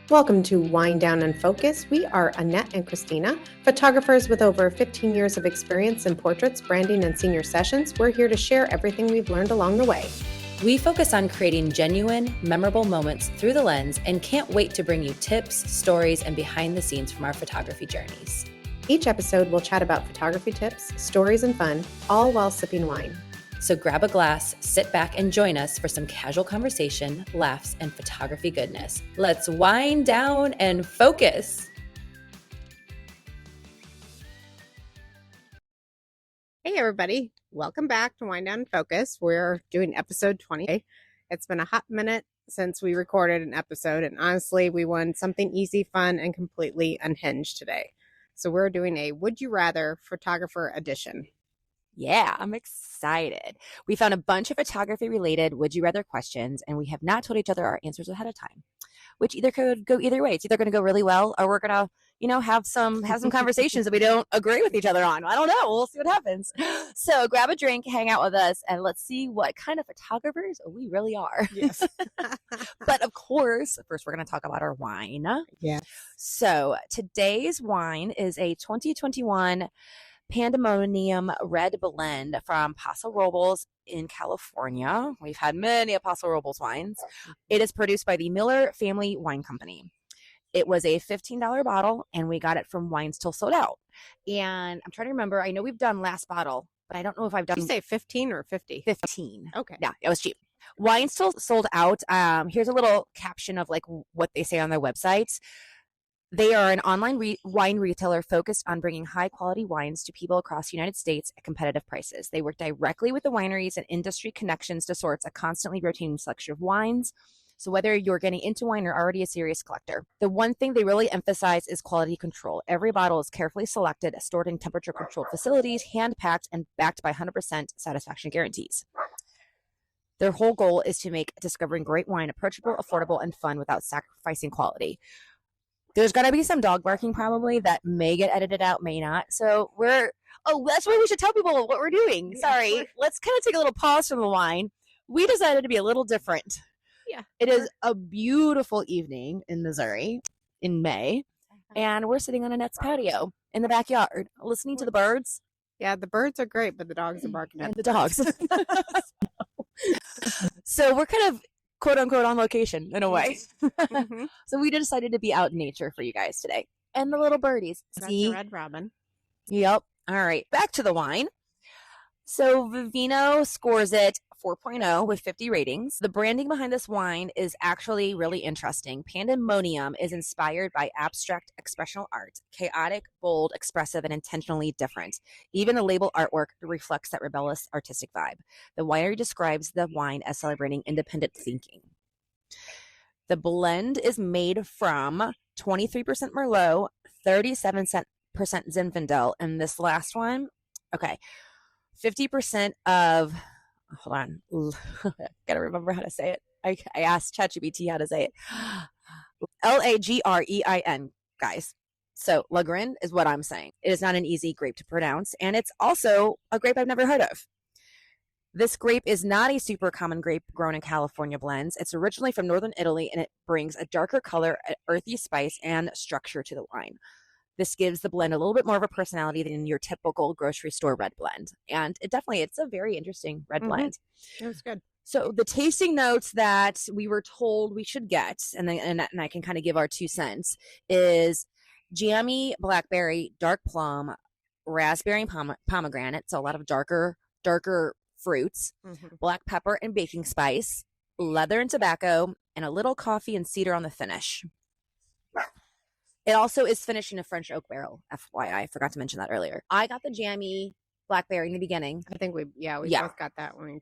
Welcome to Wind Down and Focus. We are Annette and Christina, photographers with over 15 years of experience in portraits, branding, and senior sessions. We're here to share everything we've learned along the way. We focus on creating genuine, memorable moments through the lens and can't wait to bring you tips, stories, and behind the scenes from our photography journeys. Each episode, we'll chat about photography tips, stories, and fun, all while sipping wine. So grab a glass, sit back, and join us for some casual conversation, laughs, and photography goodness. Let's wind down and focus. Hey, everybody. Welcome back to Wind Down and Focus. We're doing episode 20. It's been a hot minute since we recorded an episode, and honestly, we want something easy, fun, and completely unhinged today. So we're doing a Would You Rather photographer edition. Yeah, I'm excited. We found a bunch of photography related would you rather questions, and we have not told each other our answers ahead of time, which either could go either way. It's either going to go really well, or we're going to, have some conversations that we don't agree with each other on. I don't know. We'll see what happens. So grab a drink, hang out with us, and let's see what kind of photographers we really are. Yes. But of course, first we're going to talk about our wine. Yeah. So today's wine is a 2021 Pandemonium Red Blend from Paso Robles in California. We've had many Paso Robles wines. It is produced by the Miller Family Wine Company. It was a $15 bottle, and we got it from Wines Till Sold Out. And I'm trying to remember. I know we've done last bottle, but I don't know if I've done. Did you say 15 or 50? 15. Okay. Yeah, it was cheap. Wines Till Sold Out. Here's a little caption of like what they say on their websites. They are an online wine retailer focused on bringing high-quality wines to people across the United States at competitive prices. They work directly with the wineries and industry connections to source a constantly rotating selection of wines. So whether you're getting into wine or already a serious collector, the one thing they really emphasize is quality control. Every bottle is carefully selected, stored in temperature-controlled facilities, hand-packed, and backed by 100% satisfaction guarantees. Their whole goal is to make discovering great wine approachable, affordable, and fun without sacrificing quality. There's going to be some dog barking probably that may get edited out, may not. So that's why we should tell people what we're doing. Yeah, Sorry. sure. Let's kind of take a little pause from the wine. We decided to be a little different. Yeah. It is a beautiful evening in Missouri in May, and we're sitting on Annette's patio in the backyard listening to the birds. Yeah, the birds are great, but the dogs are barking And at the dogs. So we're kind of quote unquote on location in a way. Mm-hmm. So we decided to be out in nature for you guys today. And the little birdies. That's See? a red robin. Yep. All right. Back to the wine. So Vivino scores it 4.0 with 50 ratings. The branding behind this wine is actually really interesting. Pandemonium is inspired by abstract expressional art, chaotic, bold, expressive, and intentionally different. Even the label artwork reflects that rebellious artistic vibe. The winery describes the wine as celebrating independent thinking. The blend is made from 23% Merlot, 37% Zinfandel, and this last one, 50% of, hold on, gotta remember how to say it. I asked ChatGPT how to say it. Lagrein, guys. So Lagrin is what I'm saying. It is not an easy grape to pronounce, and it's also a grape I've never heard of. This grape is not a super common grape grown in California blends. It's originally from northern Italy, and it brings a darker color, earthy spice, and structure to the wine. This gives the blend a little bit more of a personality than your typical grocery store red blend. And it's a very interesting red blend. It was good. So the tasting notes that we were told we should get, and I can kind of give our 2 cents, is jammy blackberry, dark plum, raspberry and pomegranate. So a lot of darker fruits, black pepper and baking spice, leather and tobacco, and a little coffee and cedar on the finish. It also is finished in a French oak barrel, FYI. I forgot to mention that earlier. I got the jammy blackberry in the beginning. I think we both got that when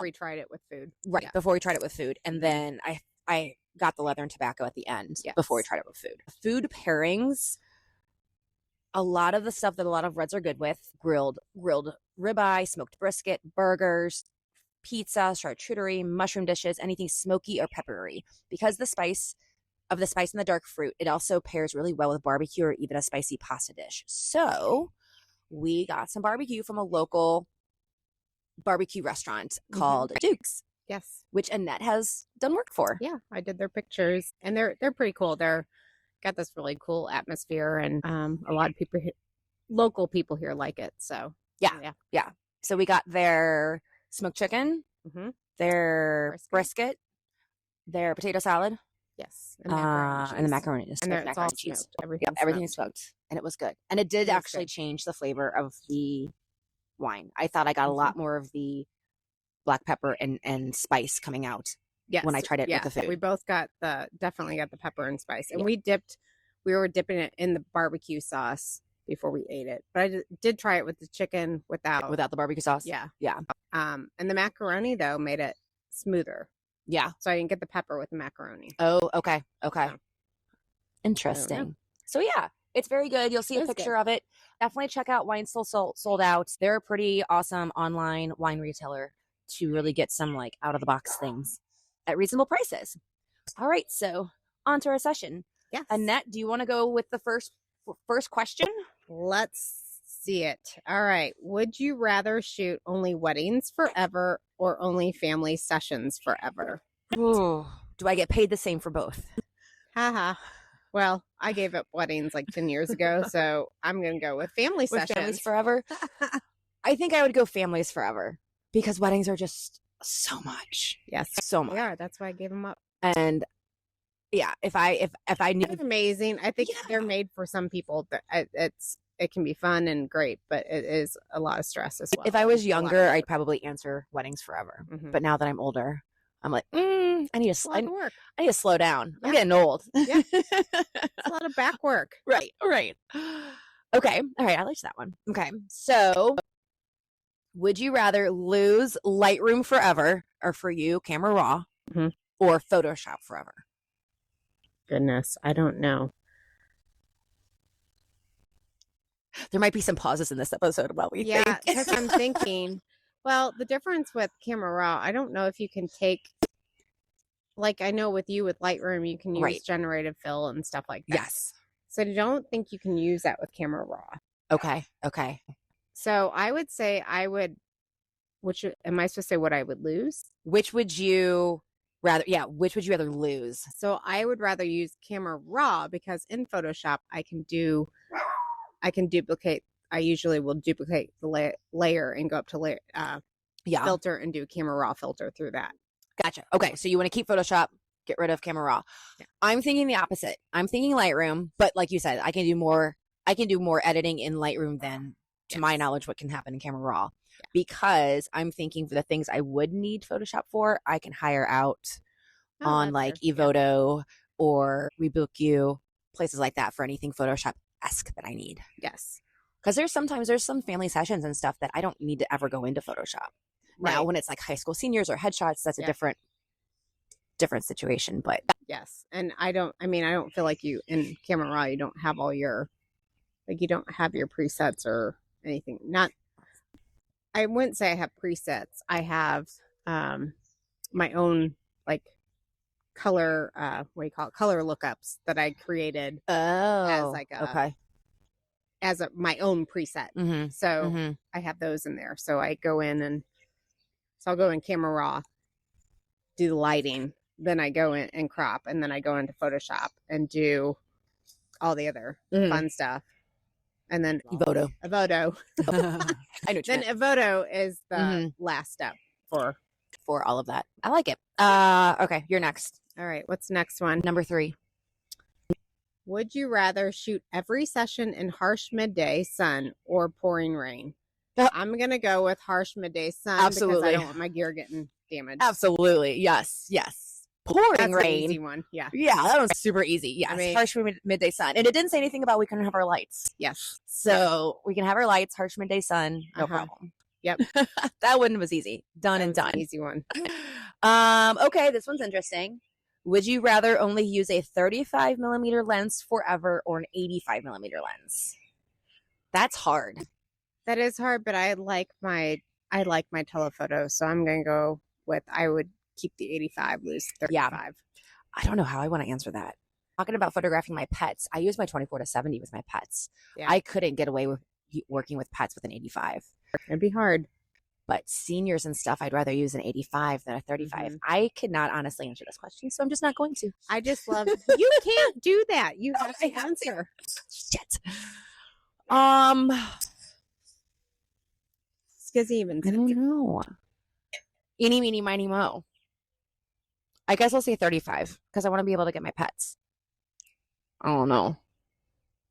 we tried it with food. Right, before we tried it with food. And then I got the leather and tobacco at the end before we tried it with food. Food pairings, a lot of the stuff that a lot of reds are good with, grilled ribeye, smoked brisket, burgers, pizza, charcuterie, mushroom dishes, anything smoky or peppery. Because the spice and the dark fruit, it also pairs really well with barbecue or even a spicy pasta dish. So we got some barbecue from a local barbecue restaurant called Duke's. Yes. which Annette has done work for. Yeah, I did their pictures, and they're pretty cool. They're got this really cool atmosphere, and a lot of people, local people here, like it. So Yeah. So we got their smoked chicken, mm-hmm. their brisket, their potato salad, yes, and the macaroni. And it's all smoked. Everything's smoked, and it was good. And it did actually change the flavor of the wine. I thought I got a lot more of the black pepper and spice coming out. Yes. When I tried it with the food. We both definitely got the pepper and spice. And we were dipping it in the barbecue sauce before we ate it. But I did try it with the chicken without the barbecue sauce. Yeah. Yeah. And the macaroni though made it smoother. Yeah. So I didn't get the pepper with the macaroni. Oh, okay. Okay. Yeah. Interesting. So yeah, it's very good. You'll see a picture of it. Definitely check out Wine Still Sold Out. They're a pretty awesome online wine retailer to really get some like out of the box things at reasonable prices. All right, so on to our session. Yes. Annette, do you want to go with the first question? Let's see it. All right. Would you rather shoot only weddings forever or only family sessions forever? Ooh, do I get paid the same for both? Haha. Well, I gave up weddings like 10 years ago, so I'm going to go with family sessions. Families forever? I think I would go families forever because weddings are just so much. Yes. So much. Yeah, that's why I gave them up. And yeah, if I knew. It's amazing. I think they're made for some people. It can be fun and great, but it is a lot of stress as well. If I was younger, I'd probably answer weddings forever. Mm-hmm. But now that I'm older, I'm like, I need to work. I need to slow down. I'm getting old. Yeah. It's a lot of back work. Right. Okay. All right. I liked that one. Okay. So would you rather lose Lightroom forever, or for you, Camera Raw, or Photoshop forever? Goodness, I don't know. There might be some pauses in this episode while we think. Yeah, because I'm thinking, well, the difference with Camera Raw, I don't know if you can take, like I know with you with Lightroom, you can use generative fill and stuff like that. Yes. So I don't think you can use that with Camera Raw. Okay. So I would say am I supposed to say what I would lose? Which would you rather lose? So I would rather use Camera Raw because in Photoshop I can duplicate. I usually will duplicate the layer and go up to filter and do Camera Raw filter through that. Gotcha. Okay, so you want to keep Photoshop, get rid of Camera Raw. Yeah. I'm thinking the opposite. I'm thinking Lightroom, but like you said, I can do more editing in Lightroom than, to my knowledge, what can happen in Camera Raw. Yeah. Because I'm thinking for the things I would need Photoshop for, I can hire out on like Evoto or Rebook You, places like that for anything Photoshop-esque that I need. Yes. Because there's some family sessions and stuff that I don't need to ever go into Photoshop. Right. Now, when it's like high school seniors or headshots, that's a different situation. But yes, and I don't feel like you in Camera Raw, you don't have all your, like, you don't have your presets or anything. I wouldn't say I have presets. I have my own like color, color lookups that I created as like my own preset. Mm-hmm. So I have those in there. So I go in I'll go in Camera Raw, do the lighting, then I go in and crop, and then I go into Photoshop and do all the other fun stuff. And then Evoto. I know what you then meant. Evoto is the last step for all of that. I like it. Okay, you're next. All right, what's the next one? Number 3. Would you rather shoot every session in harsh midday sun or pouring rain? I'm going to go with harsh midday sun. Absolutely. Because I don't want my gear getting damaged. Absolutely. Yes. Pouring That's rain. An easy one. Yeah. Yeah, that one's super easy. Yes. Harsh midday sun. And it didn't say anything about we couldn't have our lights. Yes. So we can have our lights, harsh midday sun, no problem. Yep. That one was easy. Done. An easy one. Okay, this one's interesting. Would you rather only use a 35 millimeter lens forever or an 85 millimeter lens? That's hard. That is hard, but I like my telephoto, so I'm going to go with I would keep the 85, lose 35. Yeah. I don't know how I want to answer that. Talking about photographing my pets, I use my 24-70 with my pets. Yeah. I couldn't get away with working with pets with an 85. It'd be hard. But seniors and stuff, I'd rather use an 85 than a 35. I could not honestly answer this question, so I'm just not going to. I just love you can't do that. You have to answer. Shit. Because even I don't know. Eeny, meeny, miny, mo. I guess I'll say 35 because I want to be able to get my pets. I don't know.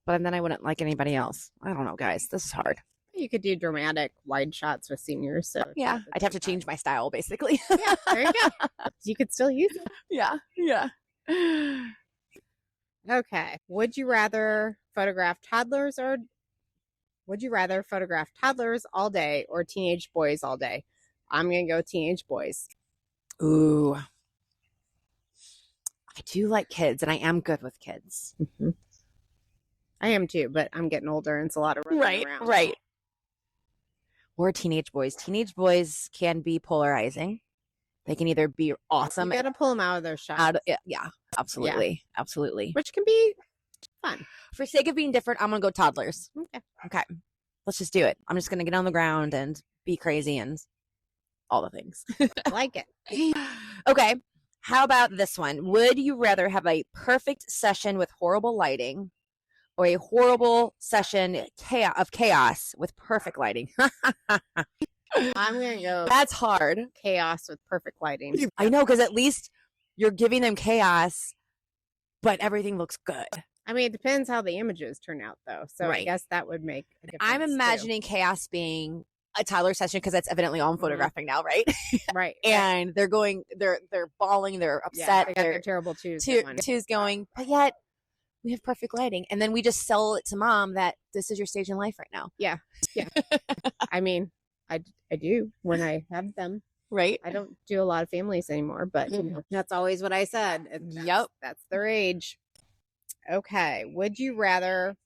But then I wouldn't like anybody else. I don't know, guys. This is hard. you could do dramatic wide shots with seniors. So Yeah, I'd have to change my style, basically. Yeah, there you go. You could still use it. Yeah, yeah. Okay. Would you rather photograph toddlers all day or teenage boys all day? I'm going to go teenage boys. Ooh. I do like kids, and I am good with kids. Mm-hmm. I am too, but I'm getting older, and it's a lot of running around. Right. Or teenage boys. Teenage boys can be polarizing. They can either be awesome. You got to pull them out of their shell. Yeah, absolutely. Yeah. Absolutely. Which can be fun. For sake of being different, I'm going to go toddlers. Okay. Let's just do it. I'm just going to get on the ground and be crazy and all the things. I like it. Okay. How about this one? Would you rather have a perfect session with horrible lighting or a horrible session of chaos with perfect lighting? I'm going to go That's hard. chaos with perfect lighting. I know, because at least you're giving them chaos, but everything looks good. I mean, it depends how the images turn out, though. So I guess that would make a difference. I'm imagining chaos being a toddler session because that's evidently all I'm photographing now, right? Right. And they're bawling, they're upset, they got their terrible twos going, but yet we have perfect lighting, and then we just sell it to mom that this is your stage in life right now. Yeah. I mean, I do when I have them. Right. I don't do a lot of families anymore, but that's always what I said. That's their age. Okay. Would you rather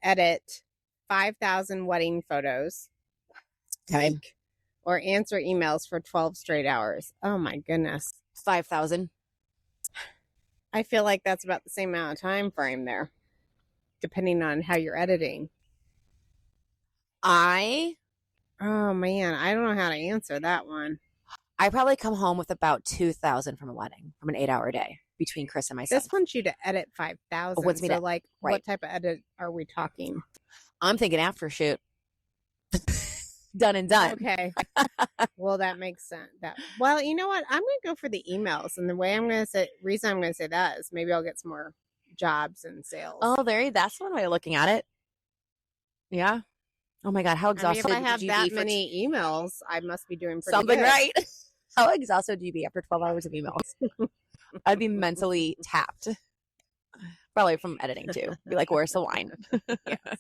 edit 5,000 wedding photos or answer emails for 12 straight hours? Oh my goodness. 5,000. I feel like that's about the same amount of time frame there, depending on how you're editing. Oh man, I don't know how to answer that one. I probably come home with about 2,000 from a wedding, from an 8-hour day between Chris and myself. This wants you to edit 5,000. What's me so what type of edit are we talking? I'm thinking after shoot. Done and done. Okay. Well, that makes sense. Well, you know what? I'm going to go for the emails, and the reason I'm going to say that is maybe I'll get some more jobs and sales. Oh, that's one way of looking at it. Yeah. Oh my God, how exhausted if I have that many emails, I must be doing pretty something good. Right. How exhausted do you be after 12 hours of emails? I'd be mentally tapped. Probably from editing too. Be like, where's the wine? Yes.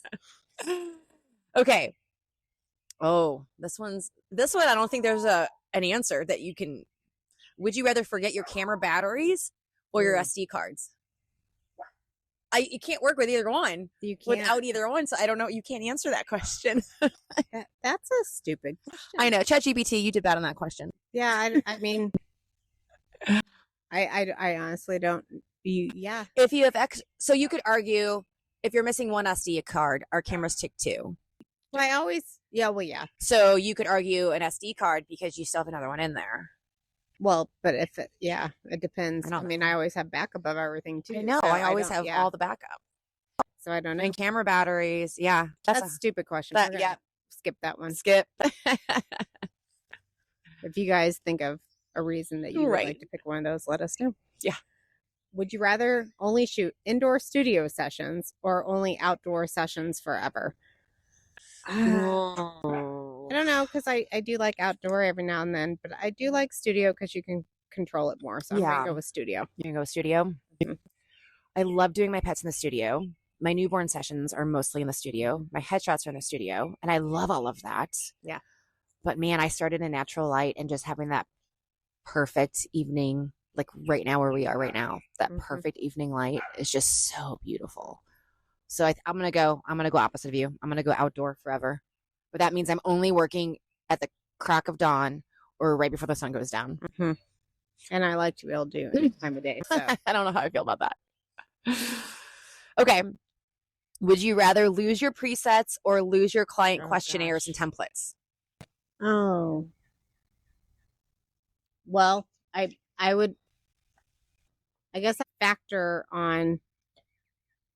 Okay. Oh, this one, I don't think there's an answer that you can. Would you rather forget your camera batteries or your SD cards? You can't work with either one. You can't. Without either one, so I don't know. You can't answer that question. That's a stupid question. I know. ChatGPT, you did bad on that question. Yeah, I mean, I honestly don't. Yeah. If you have so you could argue if you're missing one SD card, our cameras take 2. Well, yeah. So you could argue an SD card because you still have another one in there. Well, but it depends. I mean, I always have backup of everything too. I know. So I always have all the backup. So I don't know. And camera batteries. Yeah. That's a stupid question. Skip that one. Skip. If you guys think of a reason that you would like to pick one of those, let us know. Yeah. Would you rather only shoot indoor studio sessions or only outdoor sessions forever? I don't know, because I do like outdoor every now and then, but I do like studio because you can control it more. So I'm going to go with studio. You're going to go studio? Mm-hmm. I love doing my pets in the studio. My newborn sessions are mostly in the studio. My headshots are in the studio, and I love all of that. Yeah. But man, I started in natural light and just having that perfect evening, like right now where we are right now, that perfect evening light is just so beautiful. So I'm going to go opposite of you. I'm going to go outdoor forever. But that means I'm only working at the crack of dawn or right before the sun goes down. Mm-hmm. And I like to be able to do any time of day. So I don't know how I feel about that. Okay. Would you rather lose your presets or lose your client Oh, questionnaires gosh. and templates? Oh. Well, I would, I guess, I factor on,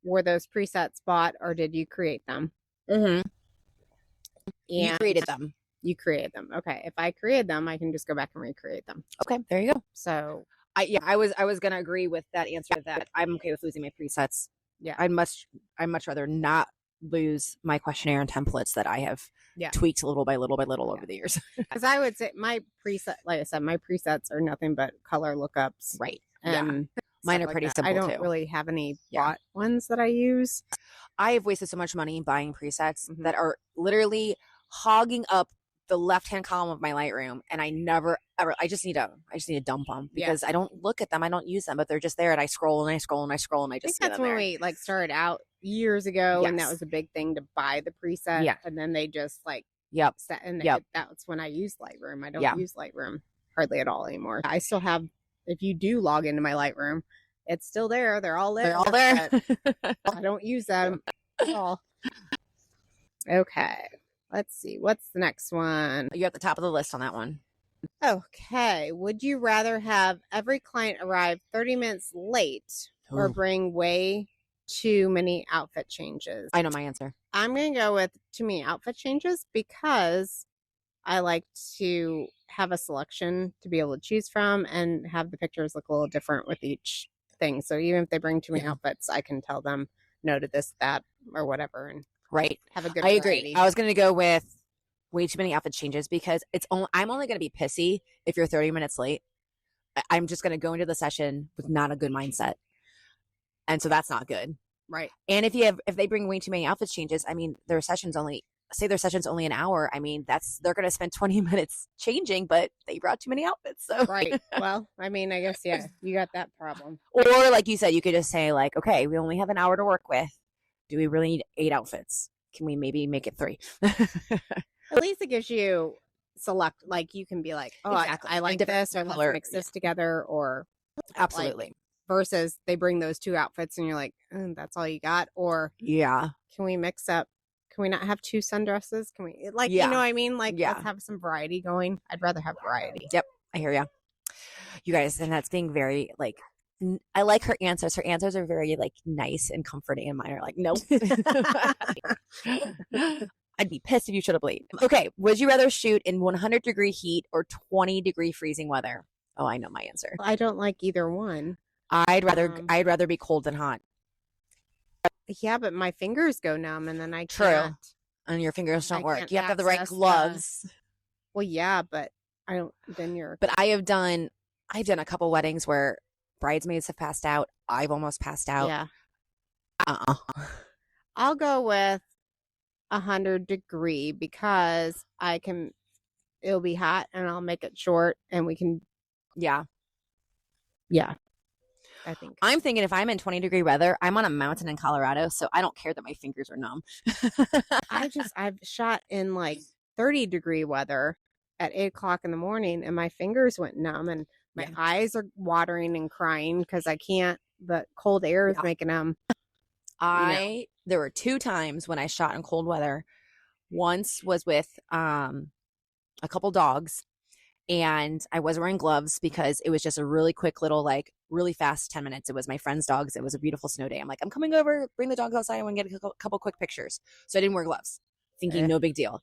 were those presets bought or did you create them? Mm-hmm. You And created them. you created them. Okay. If I created them, I can just go back and recreate them. Okay, there you go. So I was gonna agree with that answer that I'm okay with losing my presets. yeah. I'd much rather not lose my questionnaire and templates that I have tweaked little by little over the years. Because I would say my preset, like I said, my presets are nothing but color lookups. Right. And mine are like pretty that. simple I don't too. really have any bought ones that I use. I have wasted so much money buying presets that are literally hogging up the left-hand column of my Lightroom, and I never ever. I just need to dump them because I don't look at them, I don't use them, but they're just there, and I scroll and I scroll and I scroll, and I just. I think that's when we like started out years ago, and that was a big thing to buy the preset. Yeah, and then they just like set in. That's when I used Lightroom. I don't use Lightroom hardly at all anymore. I still have. If you do log into my Lightroom, it's still there. They're all there. They're all there. I don't use them at all. Okay. Let's see. What's the next one? You're at the top of the list on that one. Okay. Would you rather have every client arrive 30 minutes late or bring way too many outfit changes? I know my answer. I'm going to go with too many outfit changes because I like to have a selection to be able to choose from and have the pictures look a little different with each thing. So even if they bring too many outfits, I can tell them no to this, that, or whatever. And have a good I variety. agree. I was going to go with way too many outfit changes because I'm only going to be pissy if you're 30 minutes late. I'm just going to go into the session with not a good mindset. And so that's not good. Right. And if they bring way too many outfit changes, I mean, their session's only an hour. I mean, they're going to spend 20 minutes changing, but they brought too many outfits. So right. Well, I mean, I guess, you got that problem. Or like you said, you could just say like, okay, we only have an hour to work with. Do we really need 8 outfits? Can we maybe make it 3? At least it gives you select, like you can be like, oh, exactly. I like this, or let's mix this together, or absolutely. Versus they bring those 2 outfits and you're like, that's all you got, or can we mix up? Can we not have 2 sundresses? Can we you know what I mean? Like let's have some variety going. I'd rather have variety. Yep, I hear you. You guys, and that's being very like. I like her answers. Her answers are very like nice and comforting, and mine are like, nope. I'd be pissed if you showed up late. Okay, would you rather shoot in 100-degree heat or 20-degree freezing weather? Oh, I know my answer. I don't like either one. I'd rather be cold than hot. Yeah, but my fingers go numb, and then I can't. And your fingers don't work. You have to have the right gloves. Well, yeah, but I don't. Then you're. But I've done a couple weddings where bridesmaids have passed out. I've almost passed out. Yeah. I'll go with 100-degree because it'll be hot and I'll make it short and we can. Yeah. I think. I'm thinking if I'm in 20-degree weather, I'm on a mountain in Colorado, so I don't care that my fingers are numb. I've shot in like 30-degree weather at 8:00 in the morning and my fingers went numb and my eyes are watering and crying because I can't, the cold air is making them. There were 2 times when I shot in cold weather. Once was with a couple dogs and I wasn't wearing gloves because it was just a really quick little, like really fast 10 minutes. It was my friend's dogs. It was a beautiful snow day. I'm like, I'm coming over, bring the dogs outside. I want to get a couple quick pictures. So I didn't wear gloves thinking no big deal.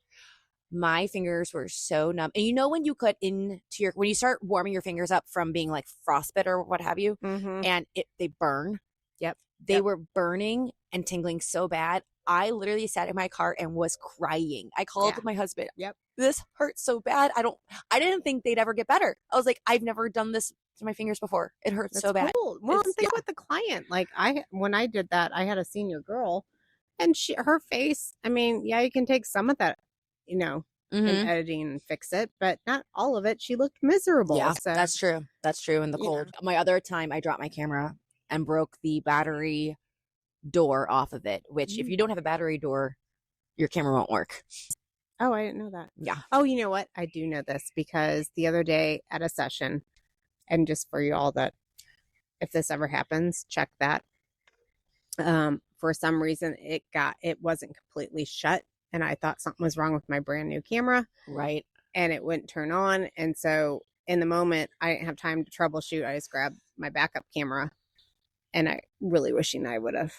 My fingers were so numb. And you know, when you cut into when you start warming your fingers up from being like frostbite or what have you, and they burn. Yep. They were burning and tingling so bad. I literally sat in my car and was crying. I called my husband. Yep. This hurts so bad. I didn't think they'd ever get better. I was like, I've never done this to my fingers before. It hurts so bad. Cool. Well, think with the client. Like when I did that, I had a senior girl and her face, I mean, you can take some of that, in editing and fix it, but not all of it. She looked miserable. Yeah, so. That's true. That's true. In the cold. My other time I dropped my camera and broke the battery door off of it, which if you don't have a battery door, your camera won't work. Oh, I didn't know that. Yeah. Oh, you know what? I do know this because the other day at a session, and just for you all that, if this ever happens, check that. for some reason it wasn't completely shut, and I thought something was wrong with my brand new camera. Right. And it wouldn't turn on. And so in the moment, I didn't have time to troubleshoot. I just grabbed my backup camera, and I really wishing I would have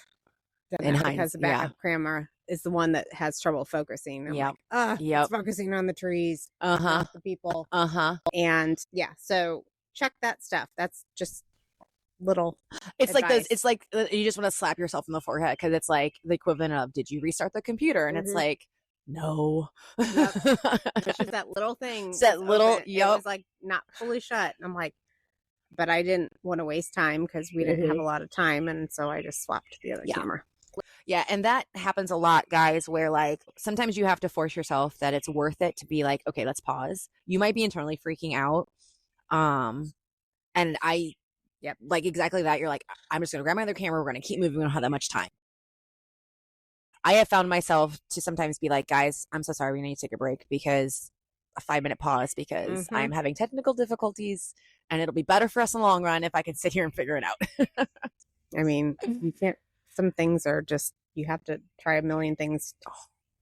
done that, because the backup camera is the one that has trouble focusing. Yep. It's focusing on the trees, not the people. And yeah, so check that stuff. That's just little it's advice. Like those, it's like you just want to slap yourself in the forehead, because it's like the equivalent of, did you restart the computer? And it's like, no. Yep. It's just that little thing. It's that little open. It was like not fully shut. And I'm like, but I didn't want to waste time, because we didn't have a lot of time, and so I just swapped the other camera. Yeah, and that happens a lot, guys, where like sometimes you have to force yourself that it's worth it to be like, okay, let's pause. You might be internally freaking out. And like exactly that. You're like, I'm just gonna grab my other camera, we're gonna keep moving, we don't have that much time. I have found myself to sometimes be like, guys, I'm so sorry, we need to take a break, because a 5-minute pause, because I'm having technical difficulties, and it'll be better for us in the long run if I can sit here and figure it out. I mean, you can't, some things are just, you have to try a million things to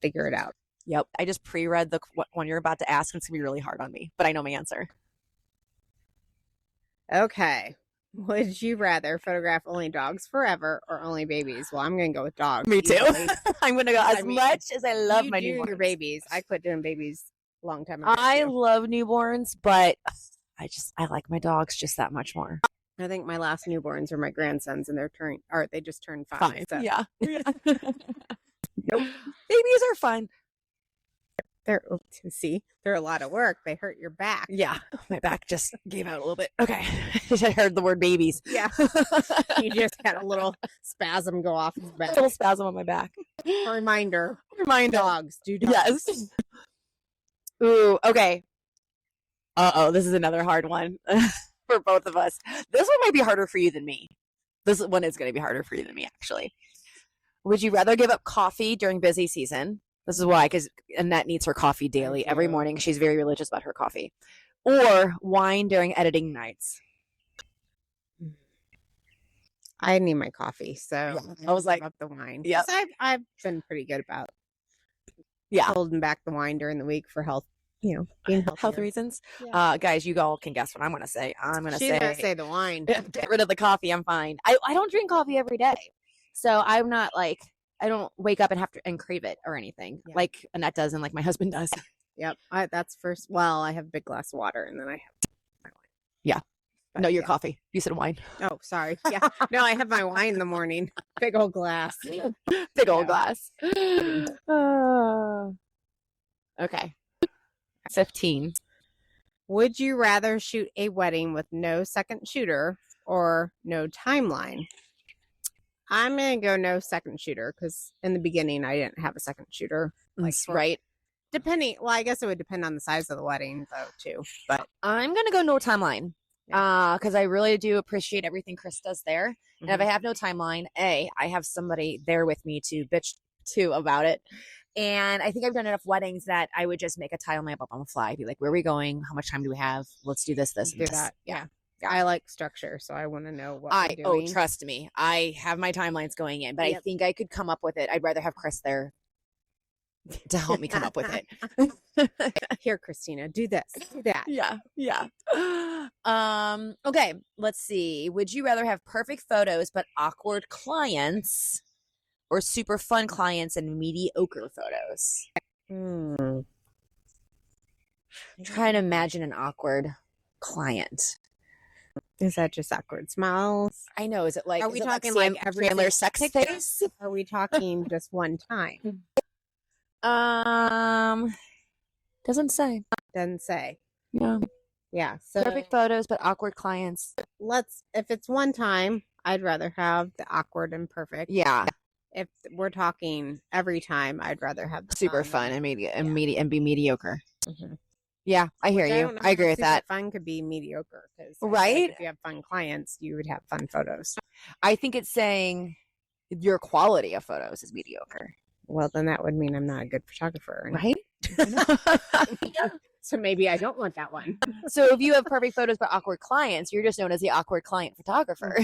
figure it out. Yep. I just pre-read the one you're about to ask, and it's gonna be really hard on me, but I know my answer. Okay. Would you rather photograph only dogs forever or only babies? Well, I'm going to go with dogs. Me too. I'm going to go much as I love my newborns. Your babies. I quit doing babies a long time ago. I love newborns, but I like my dogs just that much more. I think my last newborns are my grandsons, and they just turned 5. So. Yeah. Nope. Babies are fun. They're a lot of work. They hurt your back. Yeah. My back just gave out a little bit. Okay. I heard the word babies. Yeah. You just had a little spasm go off his back. A little spasm on my back. Reminder. Dogs. Do dogs. Yes. Ooh, okay. This is another hard one for both of us. This one might be harder for you than me. This one is going to be harder for you than me, actually. Would you rather give up coffee during busy season? This is why, because Annette needs her coffee daily, every morning. She's very religious about her coffee. Or wine during editing nights. I need my coffee, so I was like, up the wine. Yeah, I've been pretty good about holding back the wine during the week for health, being health reasons. Yeah. Guys, you all can guess what I'm going to say. She's gonna say the wine. Get rid of the coffee. I'm fine. I don't drink coffee every day, so I'm not like, I don't wake up and have to crave it or anything like Annette does, and like my husband does. Yep. That's first. Well, I have a big glass of water, and then I have my wine. Yeah. But, no, your coffee. You said wine. Oh, sorry. Yeah. No, I have my wine in the morning. Big old glass. Big old glass. Okay. 15. Would you rather shoot a wedding with no second shooter or no timeline? I'm going to go no second shooter, because in the beginning I didn't have a second shooter. Right. Depending, well, I guess it would depend on the size of the wedding, though, too. But I'm going to go no timeline, because I really do appreciate everything Chris does there. Mm-hmm. And if I have no timeline, I have somebody there with me to bitch to about it. And I think I've done enough weddings that I would just make a tile map up on the fly. Be like, where are we going? How much time do we have? Let's do this, and do this. That. Yeah. I like structure, so I want to know what we're doing. Oh, trust me. I have my timelines going in, but I think I could come up with it. I'd rather have Chris there to help me come up with it. Here, Christina, do this, do that. Yeah. Okay, let's see. Would you rather have perfect photos but awkward clients, or super fun clients and mediocre photos? I'm trying to imagine an awkward client. Is that just awkward smiles? I know. Is it like? Are we talking like every Chandler sex face? Are we talking just one time? Doesn't say. Doesn't say. Yeah. So perfect photos but awkward clients. If it's one time, I'd rather have the awkward and perfect. Yeah. If we're talking every time, I'd rather have the super fun and be mediocre. Mm-hmm. Yeah, I hear you. I agree with that. Fun could be mediocre, because right. If you have fun clients, you would have fun photos. I think it's saying your quality of photos is mediocre. Well, then that would mean I'm not a good photographer, right? So maybe I don't want that one. So if you have perfect photos but awkward clients, you're just known as the awkward client photographer.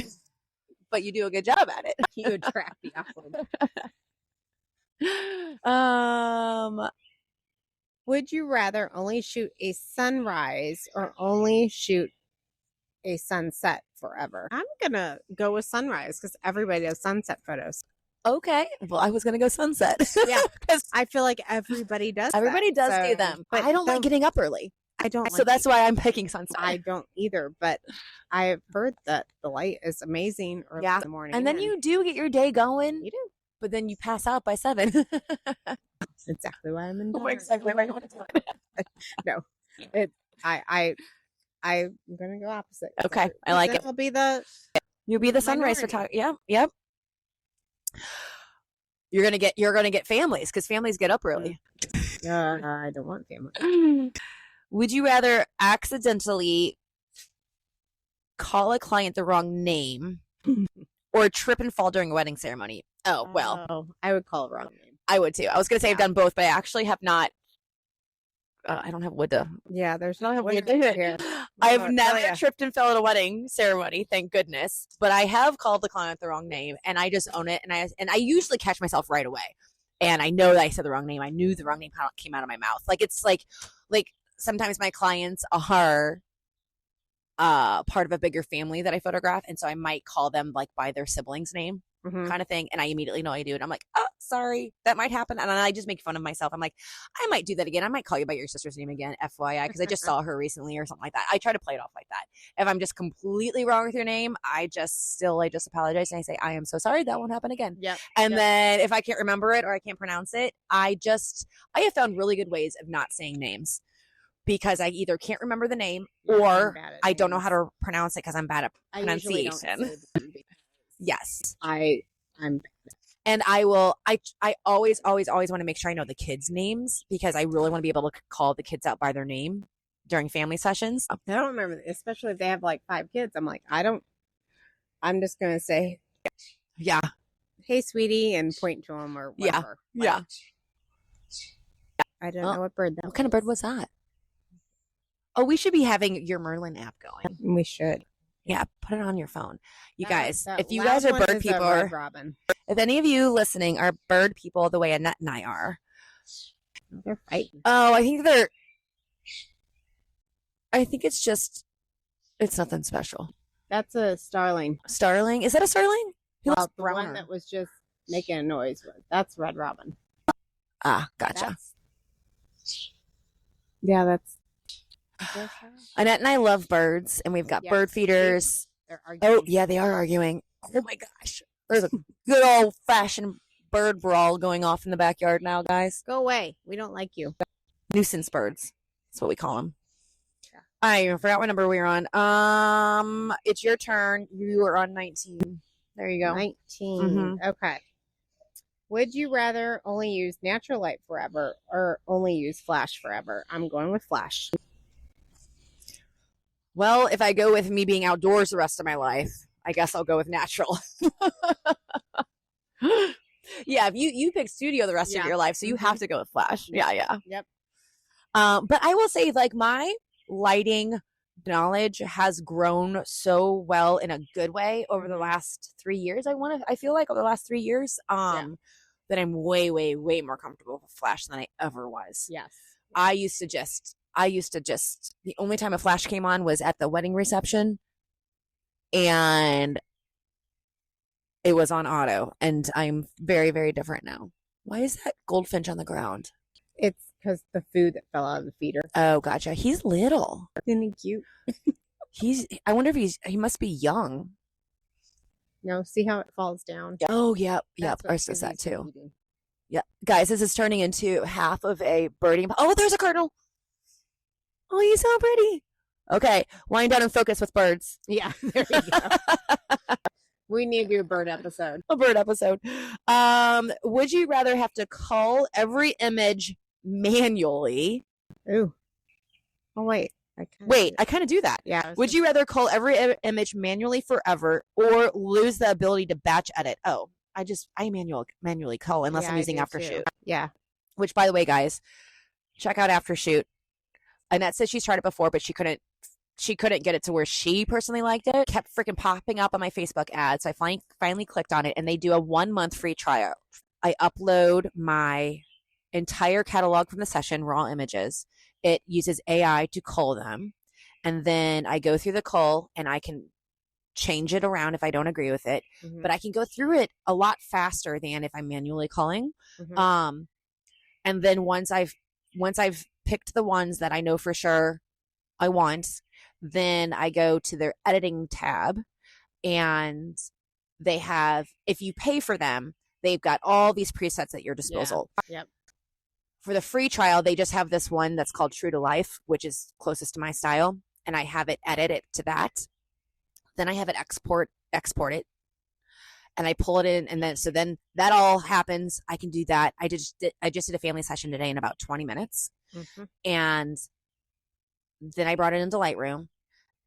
but you do a good job at it. You attract the awkward. Would you rather only shoot a sunrise or only shoot a sunset forever? I'm going to go with sunrise because everybody does sunset photos. Okay. Well, I was going to go sunset. Yeah. Because I feel like everybody does everybody that, does do them. But I don't like getting up early. I don't. So that's why I'm picking sunset. I don't either. But I've heard that the light is amazing early in the morning. And then you do get your day going. You do. But then you pass out by 7. That's exactly why I'm in. Exactly why I want to do it. No. I'm gonna go opposite. Okay. I like it. I'll be You'll be the sunrise photographer. Yep. You're gonna get families because families get up early. I don't want family. Would you rather accidentally call a client the wrong name or trip and fall during a wedding ceremony? Oh, well. I would call it wrong name. I would too. I was going to say I've done both, but I actually have not. I don't have wood to. Yeah, there's not wood here. I've never tripped and fell at a wedding ceremony, thank goodness. But I have called the client the wrong name, and I just own it. And I usually catch myself right away. And I know that I said the wrong name. I knew the wrong name came out of my mouth. Like it's like sometimes my clients are part of a bigger family that I photograph, and so I might call them like by their sibling's name. Kind of thing, and I immediately know I do it. I'm like, oh, sorry, that might happen, and I just make fun of myself. I'm like, I might do that again. I might call you by your sister's name again, FYI, because I just saw her recently or something like that. I try to play it off like that. If I'm just completely wrong with your name, I just apologize and I say, I am so sorry, that won't happen again. Yep. And then if I can't remember it or I can't pronounce it, I have found really good ways of not saying names because I either can't remember the name or I don't know how to pronounce it because I'm bad at pronunciation. Yes. I'm and I always want to make sure I know the kids' names because I really want to be able to call the kids out by their name during family sessions. I don't remember, especially if they have like 5 kids. I'm like, I'm just going to say, yeah, hey, sweetie, and point to them or whatever. Yeah. I don't know what bird that What kind of bird was that? Oh, we should be having your Merlin app going. We should. Yeah, put it on your phone. You guys, if you guys are bird people, if any of you listening are bird people the way Annette and I are. They're fighting. Oh, I think it's nothing special. That's a starling. Starling? Is that a starling? The one that was just making a noise. That's Red Robin. Ah, gotcha. That's Annette and I love birds, and we've got bird feeders. Oh, yeah, they are arguing. Oh, my gosh. There's a good old-fashioned bird brawl going off in the backyard now, guys. Go away. We don't like you. Nuisance birds. That's what we call them. Yeah. I forgot what number we were on. It's your turn. You are on 19. There you go. 19. Mm-hmm. Okay. Would you rather only use natural light forever or only use flash forever? I'm going with flash. Well, if I go with me being outdoors the rest of my life, I guess I'll go with natural. Yeah, if you pick studio the rest of your life, so you have to go with flash. Yeah. Yep. But I will say, like, my lighting knowledge has grown so well in a good way over the last 3 years. I feel like over the last 3 years, that I'm way, way, way more comfortable with flash than I ever was. Yes. I used to just the only time a flash came on was at the wedding reception, and it was on auto, and I'm very, very different now. Why is that goldfinch on the ground? It's because the food that fell out of the feeder. Oh, gotcha. He's little. Isn't he cute? I wonder if he must be young. No, see how it falls down? Oh, yep. Ours does that too. Eating. Yeah. Guys, this is turning into half of a birding. Oh, there's a cardinal. Oh, he's so pretty. Okay, wind down and focus with birds. Yeah, there you go. We need to do a bird episode. Would you rather have to cull every image manually? Ooh. Oh, wait. I kind of do that. Yeah. Would you rather cull every image manually forever or lose the ability to batch edit? Oh, I manually cull unless I'm using Aftershoot. Yeah. Which, by the way, guys, check out Aftershoot. Annette says she's tried it before, but she she couldn't get it to where she personally liked it. Kept freaking popping up on my Facebook ad. So I finally clicked on it, and they do a 1 month free trial. I upload my entire catalog from the session, raw images. It uses AI to cull them. And then I go through the cull, and I can change it around if I don't agree with it. But I can go through it a lot faster than if I'm manually culling. And then once I've picked the ones that I know for sure I want, then I go to their editing tab, and they have, if you pay for them, they've got all these presets at your disposal. Yep. For the free trial, they just have this one that's called True to Life, which is closest to my style, and I have it edit it to that. Then I have it export it, and I pull it in, and then that all happens. I can do that. I just did a family session today in about 20 minutes, and then I brought it into Lightroom,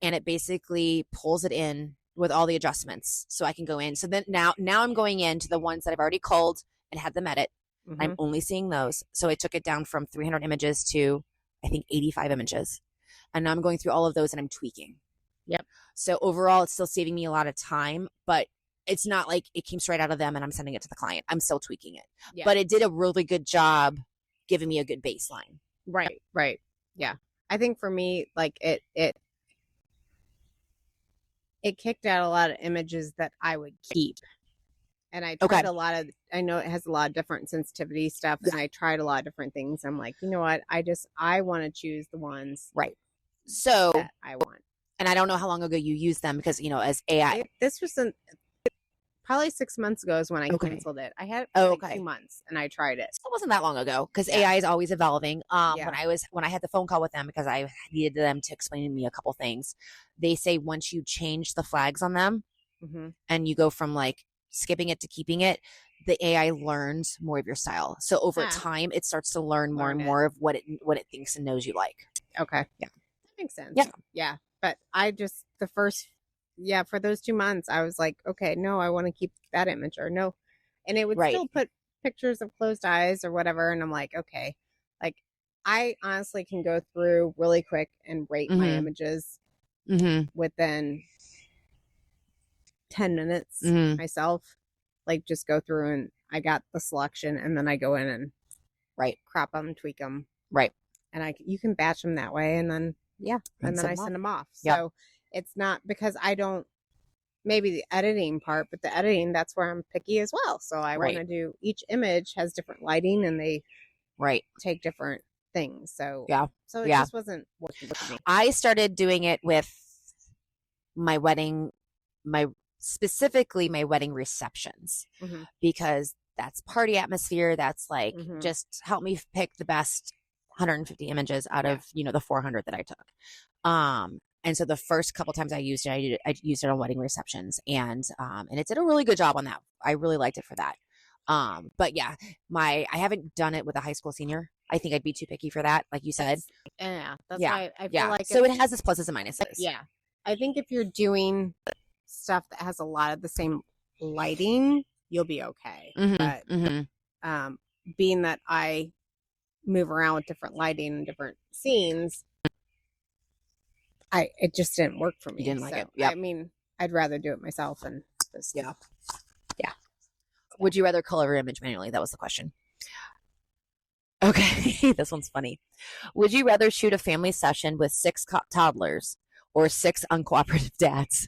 and it basically pulls it in with all the adjustments, so I can go in. So then now I'm going into the ones that I've already culled and had them edit. I'm only seeing those, so I took it down from 300 images to I think 85 images, and now I'm going through all of those and I'm tweaking. Yep. So overall, it's still saving me a lot of time, but it's not like it came straight out of them and I'm sending it to the client. I'm still tweaking it. Yeah. But it did a really good job giving me a good baseline. Right. Yeah. I think for me, like it kicked out a lot of images that I would keep. And I tried I know it has a lot of different sensitivity stuff, and I tried a lot of different things. I'm like, you know what? I want to choose the ones so that I want. And I don't know how long ago you used them, because, as AI. This was probably 6 months ago is when I canceled it. I had it for like 2 months, and I tried it. It wasn't that long ago, because AI is always evolving. When I had the phone call with them, because I needed them to explain to me a couple things, they say once you change the flags on them, and you go from like skipping it to keeping it, the AI learns more of your style. So over time, it starts to learn more and more of what it thinks and knows you like. Okay. Yeah. That makes sense. Yeah. But I just, for those 2 months, I was like, okay, no, I want to keep that image, or no. And it would still put pictures of closed eyes or whatever. And I'm like, okay, like I honestly can go through really quick and rate my images within 10 minutes myself. Like just go through, and I got the selection, and then I go in and crop them, tweak them. Right. And you can batch them that way, and then and then I send them off. So it's not because I don't, maybe the editing part, but the editing, that's where I'm picky as well. So I want to do, each image has different lighting, and they take different things. So so it just wasn't working with me. I started doing it with my wedding, specifically my wedding receptions, because that's party atmosphere. That's like, just help me pick the best 150 images out of, the 400 that I took. And so the first couple times I used it, I used it on wedding receptions, and it did a really good job on that. I really liked it for that. But yeah, I haven't done it with a high school senior. I think I'd be too picky for that, like you said. That's why I feel like so it has its pluses and minuses. Yeah. I think if you're doing stuff that has a lot of the same lighting, you'll be okay. But being that I move around with different lighting and different scenes, it just didn't work for me. You didn't like it. I mean, I'd rather do it myself, and just Would you rather color or image manually? That was the question. Okay, this one's funny. Would you rather shoot a family session with 6 toddlers or 6 uncooperative dads?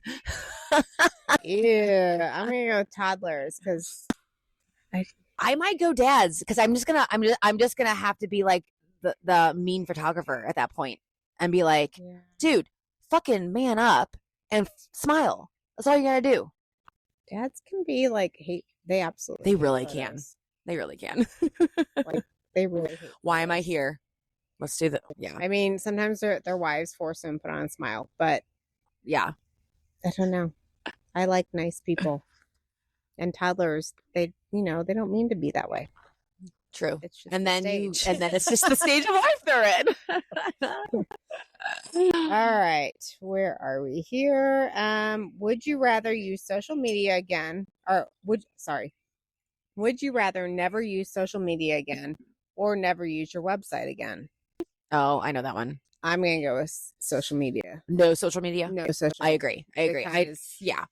Yeah, I'm gonna go toddlers, because I might go dads, because I'm just gonna have to be like the mean photographer at that point, and be like, dude, fucking man up and smile. That's all you gotta do. Dads can be like they absolutely. They really can. They really can. Like they really hate. Why am I here? Let's do that. Yeah. I mean, sometimes their wives force them to put on a smile, but I don't know. I like nice people, and toddlers, they don't mean to be that way. True. It's just and then it's just the stage of life they're in. All right, where are we here? Would you rather use social media again, or would you rather never use social media again, or never use your website again? Oh, I know that one. I'm going to go with social media. No social media? No social I agree. Because Yeah.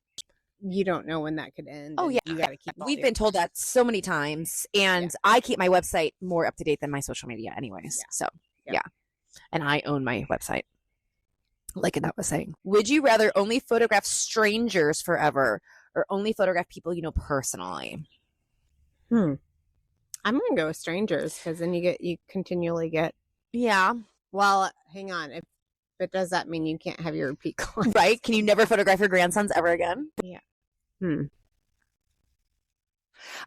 you don't know when that could end. Oh, and yeah. You got to keep all We've your been told that so many times. And I keep my website more up to date than my social media anyways. Yeah. So, Yep. yeah. And I own my website. Like Annette was saying. Would you rather only photograph strangers forever or only photograph people you know personally? I'm going to go with strangers because then you continually get. Yeah. Well, hang on. If but does that mean you can't have your repeat clients? Right? Can you never photograph your grandsons ever again? Yeah.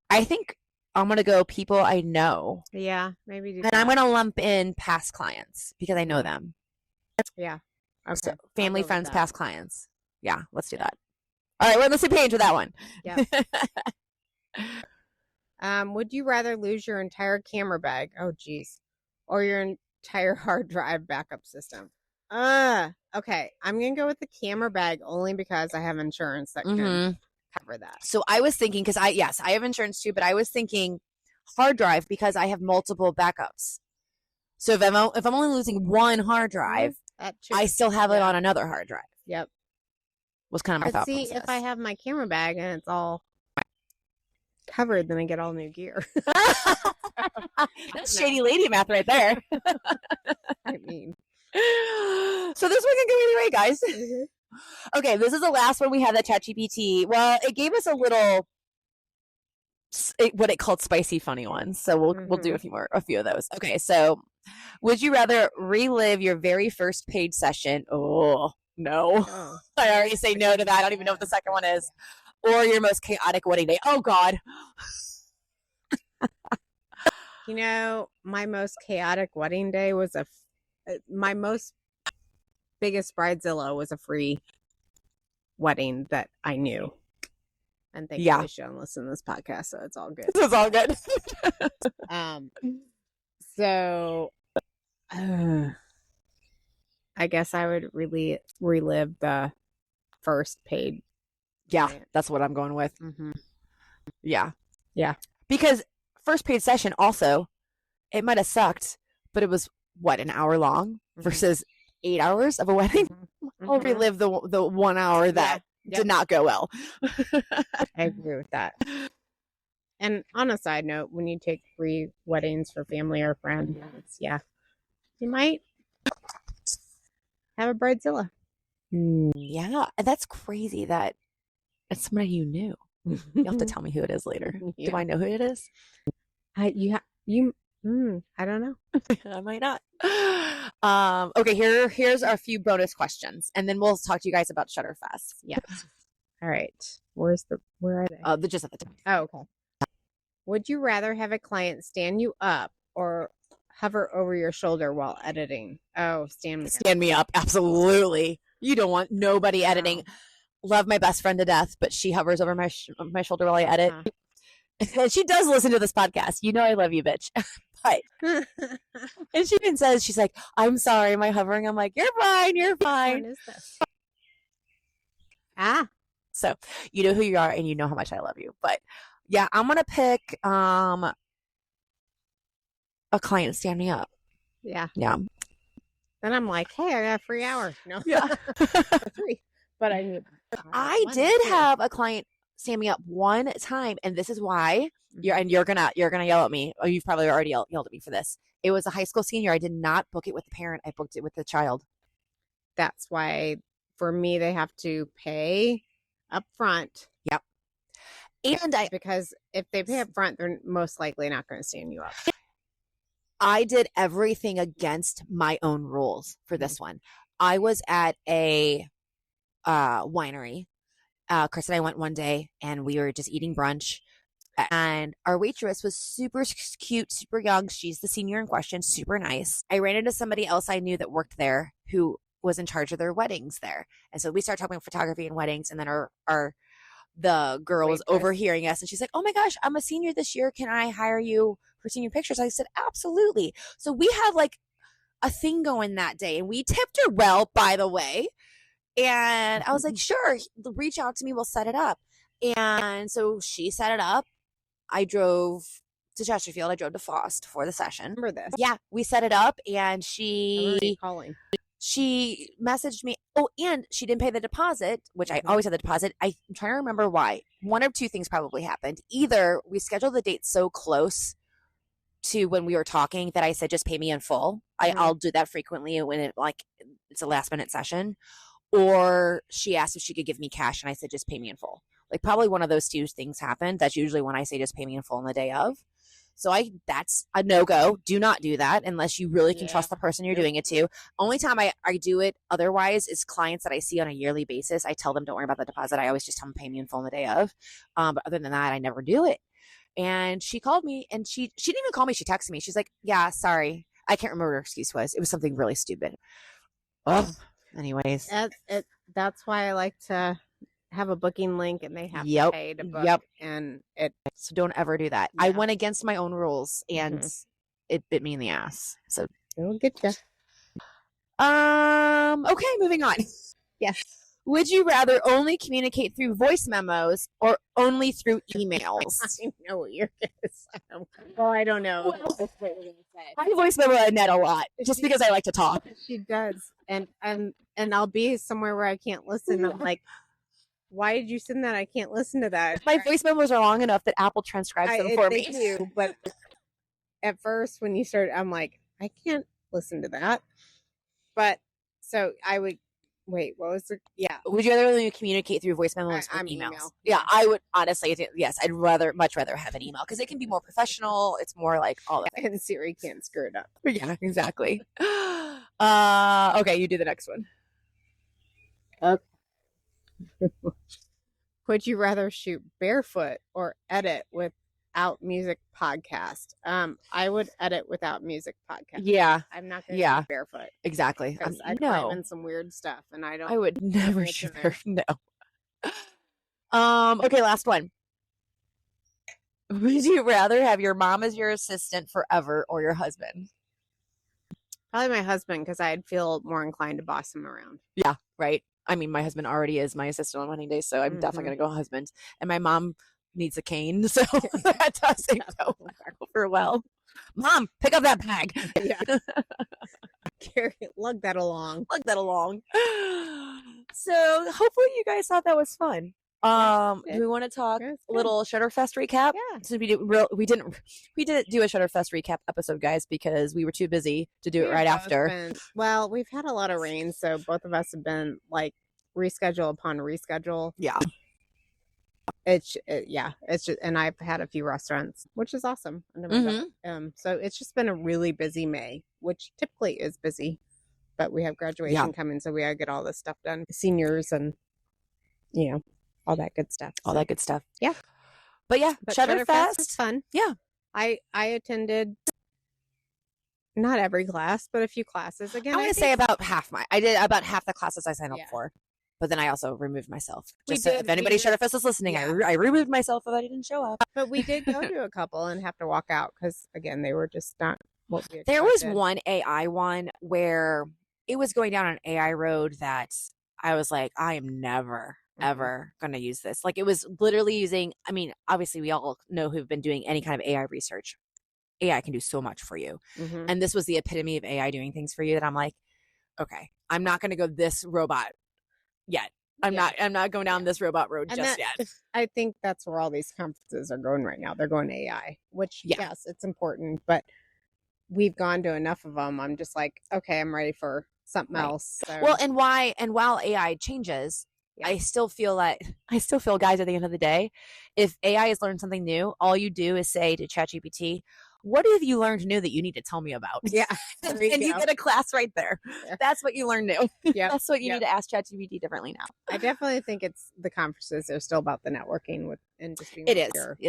I think I'm going to go people I know. Yeah, maybe do And that. I'm going to lump in past clients because I know them. Yeah. Okay. So family, I'll go with friends, that. past clients. Yeah, let's do that. All right, we're on the same page with that one. Yeah. Would you rather lose your entire camera bag? Oh, geez. Or your entire hard drive backup system? Okay. I'm going to go with the camera bag only because I have insurance that can cover that. So I was thinking, because I have insurance too, but I was thinking hard drive because I have multiple backups. So if I'm only losing one hard drive, I still have it on another hard drive. Yep. Was kind of my thought process. If I have my camera bag and it's all covered, then I get all new gear. That's shady lady math right there. I mean. So this one can go either way, guys. Okay, this is the last one we had, that ChatGPT. Well, it gave us a little, what it called spicy funny ones. So we'll do a few of those. Okay, so would you rather relive your very first paid session? Oh, no. Oh. I already say no to that. I don't even know what the second one is. Or your most chaotic wedding day. Oh, God. You know, my most chaotic wedding day was my most biggest bridezilla was a free wedding that I knew. And thankfully she don't listen to this podcast, so it's all good. It's all good. So I guess I would really relive the first paid. Yeah, that's what I'm going with. Yeah. Yeah. Because first paid session also, it might have sucked, but it was, what, an hour long versus 8 hours of a wedding? I'll relive the 1 hour that did not go well. I agree with that. And on a side note, when you take free weddings for family or friends, you might have a bridezilla. Yeah, and that's crazy that it's somebody you knew. You have to tell me who it is later. Do I know who it is? I don't know. I might not. Okay, here's our few bonus questions, and then we'll talk to you guys about Shutterfest. Yeah. All right. Where are they? They're just at the top. Oh, okay. Would you rather have a client stand you up or hover over your shoulder while editing? Oh, stand me up. Absolutely. You don't want nobody editing. Love my best friend to death, but she hovers over my shoulder while I edit. And she does listen to this podcast. You know I love you, bitch. But and she even says, she's like, I'm sorry, my hovering. I'm like, you're fine. What is this? So you know who you are and you know how much I love you. But yeah, I'm gonna pick a client to stand me up. Yeah. Yeah. Then I'm like, hey, I got a free hour. No. Yeah. Free. But I did have a client stand me up one time, and this is why you're gonna yell at me. Oh, you've probably already yelled at me for this. It was a high school senior. I did not book it with the parent. I booked it with the child. That's why for me they have to pay up front. Yep. And because if they pay up front, they're most likely not going to stand you up. I did everything against my own rules for this one. I was at a winery. Chris and I went one day and we were just eating brunch, and our waitress was super cute, super young. She's the senior in question, super nice. I ran into somebody else I knew that worked there who was in charge of their weddings there. And so we started talking about photography and weddings, and then the girl was overhearing us, and she's like, oh my gosh, I'm a senior this year. Can I hire you for senior pictures? I said, absolutely. So we had like a thing going that day, and we tipped her well, by the way. And I was like, sure, reach out to me. We'll set it up. And so she set it up. I drove to Chesterfield. I drove to Fost for the session. Remember this? Yeah, we set it up, and she calling. she messaged me. Oh, and she didn't pay the deposit, which I always have the deposit. I'm trying to remember why. One of two things probably happened. Either we scheduled the date so close to when we were talking that I said, just pay me in full. I'll do that frequently when it's a last minute session. Or she asked if she could give me cash and I said, just pay me in full. Like probably one of those two things happened. That's usually when I say just pay me in full on the day of. So that's a no-go. Do not do that unless you really can trust the person you're doing it to. Only time I do it otherwise is clients that I see on a yearly basis. I tell them, don't worry about the deposit. I always just tell them pay me in full on the day of. But other than that, I never do it. And she called me and she didn't even call me. She texted me. She's like, yeah, sorry. I can't remember what her excuse was. It was something really stupid. Oh, anyways. That's why I like to have a booking link and they have to pay to book. And so don't ever do that. I went against my own rules and it bit me in the ass. So it'll get you. Okay, moving on. Yes. Would you rather only communicate through voice memos or only through emails? I know what you're going to say. Well, I don't know. I voice memo Annette a lot just because I like to talk. She does. And I'll be somewhere where I can't listen. I'm like, why did you send that? I can't listen to that. My voice memos are long enough that Apple transcribes them for me. They do, but at first when you started, I'm like, I can't listen to that. But so I would wait. What was the? Yeah. Would you rather communicate through voice memos or emails? Email. Yeah, I would honestly. Yes, I'd much rather have an email because it can be more professional. It's more like all of it. And Siri can't screw it up. Yeah, exactly. Okay, you do the next one. Okay. Would you rather shoot barefoot or edit without music podcast? I would edit without music podcast. Yeah. I'm not going to shoot barefoot. Exactly. I'd find in some weird stuff and I would never shoot barefoot. No. Okay, last one. Would you rather have your mom as your assistant forever or your husband? Probably my husband because I'd feel more inclined to boss him around. Yeah, right. I mean, my husband already is my assistant on wedding day, so I'm definitely going to go husband. And my mom needs a cane, so that doesn't go over well. Mom, pick up that bag. Yeah. Carry it, lug that along. So hopefully you guys thought that was fun. Do we want to talk a little Shutterfest recap? Yeah. So we didn't do a Shutterfest recap episode, guys, because we were too busy to do it right after. Well, we've had a lot of rain, so both of us have been like reschedule upon reschedule. Yeah. It's just, and I've had a few restaurants, which is awesome. So it's just been a really busy May, which typically is busy, but we have graduation coming, so we gotta get all this stuff done. Seniors and all that good stuff. Yeah. But Shutterfest is fun. Yeah. I attended not every class, but a few classes. Again, I want to say about half the classes I signed up for. But then I also removed myself. If anybody Shutterfest is listening, I removed myself if I didn't show up. But we did go to a couple and have to walk out because, again, they were just not what we expected. There was one AI one where it was going down an AI road that I was like, I am never, ever going to use this. Like it was literally using, I mean, obviously we all know who've been doing any kind of AI research. AI can do so much for you. And this was the epitome of AI doing things for you that I'm like, okay, I'm not going to go this robot yet. I'm not going down this robot road just yet. I think that's where all these conferences are going right now. They're going AI, which yes, it's important, but we've gone to enough of them. I'm just like, okay, I'm ready for something else. So. Well, and while AI changes, I still feel guys at the end of the day, if AI has learned something new, all you do is say to ChatGPT, what have you learned new that you need to tell me about? Yeah. And you get a class right there. Yeah. That's what you learn new. Yeah. That's what you need to ask ChatGPT differently now. I definitely think it's the conferences. They're still about the networking with and just being It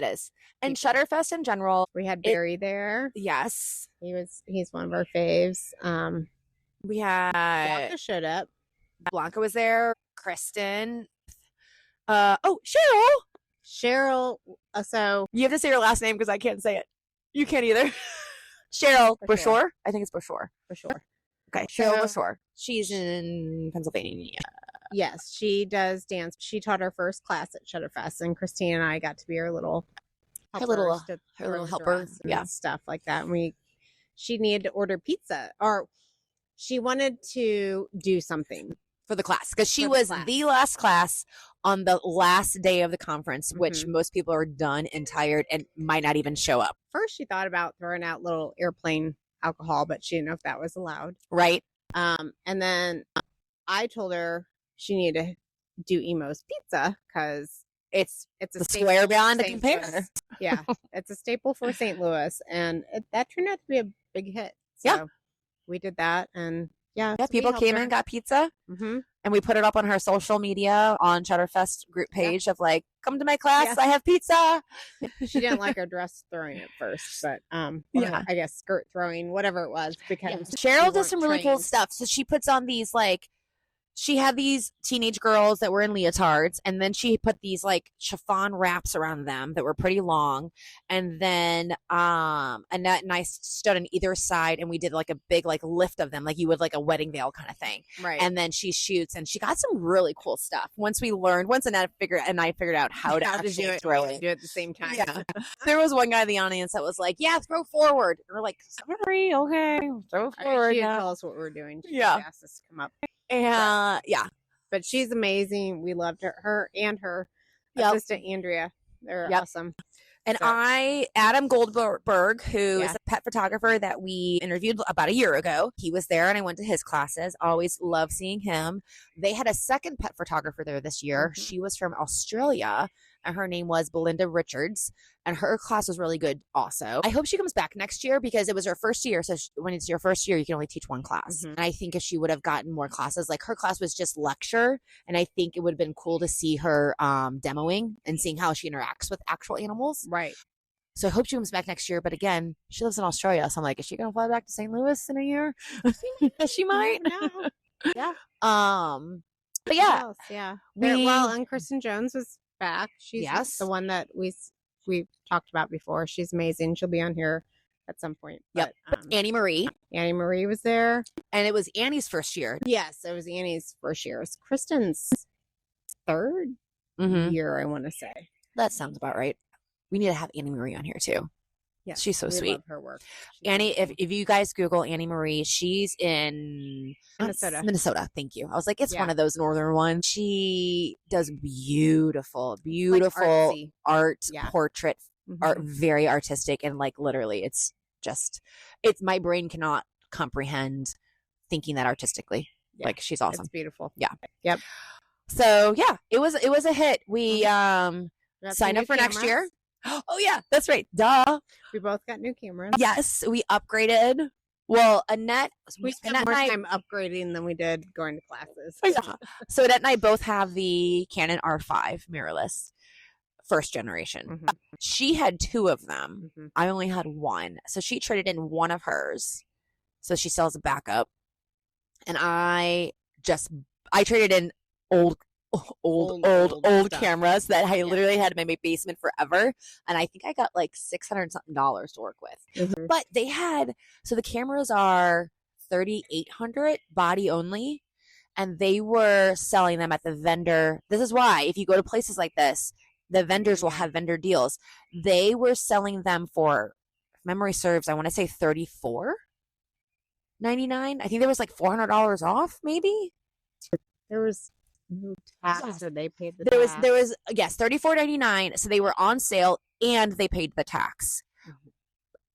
is. And Shutterfest in general. We had Barry there. Yes. He's one of our faves. We had Blanca showed up. Blanca was there. Kristen. Cheryl. So you have to say her last name because I can't say it. You can't either. Cheryl Brashour. I think it's Brashour. Brashour. Okay, Cheryl Brashour. She's in Pennsylvania. Yes, she does dance. She taught her first class at Shutterfest, and Christina and I got to be her little helper, yeah, stuff like that. And she needed to order pizza, or she wanted to do something for the class because she For the was class. the last class on the last day of the conference, which Mhm. most people are done and tired and might not even show up. First, she thought about throwing out little airplane alcohol, but she didn't know if that was allowed. Right. And then I told her she needed to do Emo's Pizza because It's it's a the staple swear for beyond to St. compare. Louis. Yeah, it's a staple for St. Louis, and that turned out to be a big hit. So Yeah. we did that, and yeah, Yeah, so we people helped came her. in, got pizza, Mhm. and we put it up on her social media on Cheddarfest group page of like, come to my class, Yeah. I have pizza. She didn't like our dress throwing at first, but or Yeah. I guess skirt throwing, whatever it was, because Cheryl we does some weren't really cool trained. stuff. So she puts on these like, she had these teenage girls that were in leotards, and then she put these like chiffon wraps around them that were pretty long. And then Annette and I stood on either side, and we did like a big like lift of them, like you would like a wedding veil kind of thing. Right. And then she shoots, and she got some really cool stuff. Once Annette figured out how to actually do it, throw it. do it at the same time. Yeah. There was one guy in the audience that was like, yeah, throw forward. And we're like, sorry, okay, throw forward. She didn't now. tell us what we were doing. She Yeah. just asked us to come up. And yeah. But she's amazing. We loved her and her Yep. assistant Andrea. They're Yep. awesome. And So- Adam Goldberg, who is Yeah. a pet photographer that we interviewed about a year ago, he was there and I went to his classes. Always love seeing him. They had a second pet photographer there this year. Mhm. She was from Australia and her name was Belinda Richards. And her class was really good also. I hope she comes back next year because it was her first year. So when it's your first year, you can only teach one class. Mhm. And I think if she would have gotten more classes, like her class was just lecture. And I think it would have been cool to see her demoing and seeing how she interacts with actual animals. Right. So I hope she comes back next year. But again, she lives in Australia. So I'm like, is she going to fly back to St. Louis in a year? She might. No. Yeah. But Who yeah, else? Yeah. we- Well, and Kristen Jones was back. She's Yes. the one that we've talked about before. She's amazing. She'll be on here at some point. Yep. But, Annie Marie. Annie Marie was there. And it was Annie's first year. Yes, it was Annie's first year. It was Kristen's third Mm-hmm. year, I want to say. That sounds about right. We need to have Annie Marie on here too. Yeah, She's so we sweet. love her work. She's Annie, amazing. if you guys Google Annie Marie, she's in Minnesota. Minnesota. Thank you. I was like, it's Yeah. one of those northern ones. She does beautiful Like artsy. art, Yeah. portrait Mhm. art, very artistic, and like literally, it's my brain cannot comprehend thinking that artistically. Yeah. Like she's awesome. It's beautiful. Yeah. Yep. So yeah, it was a hit. We We got some signed up new for next year. cameras. Oh yeah, that's right. Duh. We both got new cameras. Yes, we upgraded. Well, Annette We spent more time upgrading than we did going to classes. Yeah. So Annette and I both have the Canon R5 mirrorless, first generation. Mhm. She had two of them. Mhm. I only had one. So she traded in one of hers. So she still has a backup. And I traded in old Old stuff. cameras that I Yeah. literally had in my basement forever. And I think I got like $600 something to work with. Mhm. But so the cameras are $3,800 body only. And they were selling them at the vendor. This is why, if you go to places like this, the vendors will have vendor deals. They were selling them for, if memory serves, I want to say $34.99. I think there was like $400 off, maybe. There was no tax, Yes. so they paid the There tax. was yes, $34.99. So they were on sale and they paid the tax. Mhm.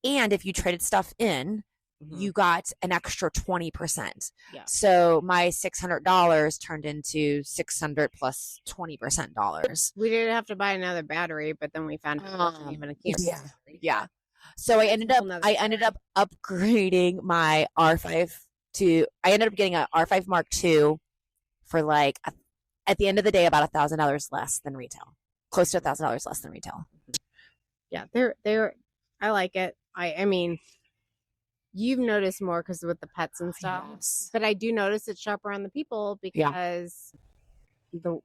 And if you traded stuff in, Mhm. you got an extra 20%. Yeah. So my $600 turned into $600 plus 20% dollars. We did have to buy another battery, but then we found it wasn't even a camera. yeah. battery. Yeah. So I ended up Whole nother upgrading my R5 I ended up getting a R5 Mark II for like at the end of the day about $1,000 less than retail. Close to $1,000 less than retail. Yeah, they're. I like it. I mean, you've noticed more because with the pets and stuff, Yes. but I do notice it's sharper on the people Yeah. because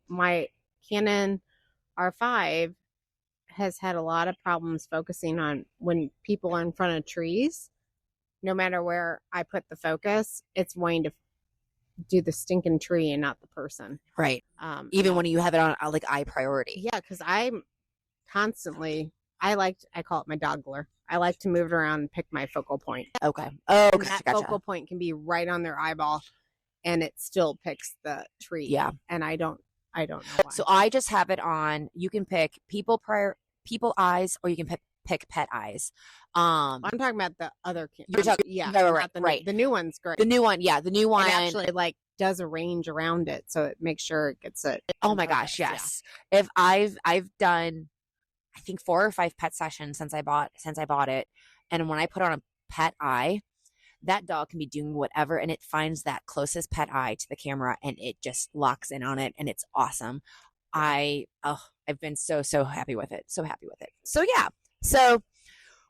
my Canon R5 has had a lot of problems focusing on when people are in front of trees. No matter where I put the focus, it's wanting to do the stinking tree and not the person. Right. Even when you have it on like eye priority. Yeah, because I'm constantly I call it my doggler. I like to move it around and pick my focal point. Okay. Oh, And gotcha, that focal point can be right on their eyeball, and it still picks the tree. Yeah. And I don't know why. So I just have it on. You can pick people eyes, or you can pick pet eyes. I'm talking about the other camera. You're talking, yeah, right. The new one's great. The new one, yeah, the new one It actually like does a range around it, so it makes sure it gets it. Oh my gosh, yes. If I've done, I think 4 or 5 pet sessions since I bought it, and when I put on a pet eye, that dog can be doing whatever, and it finds that closest pet eye to the camera, and it just locks in on it, and it's awesome. I've been so happy with it. So happy with it. So yeah. So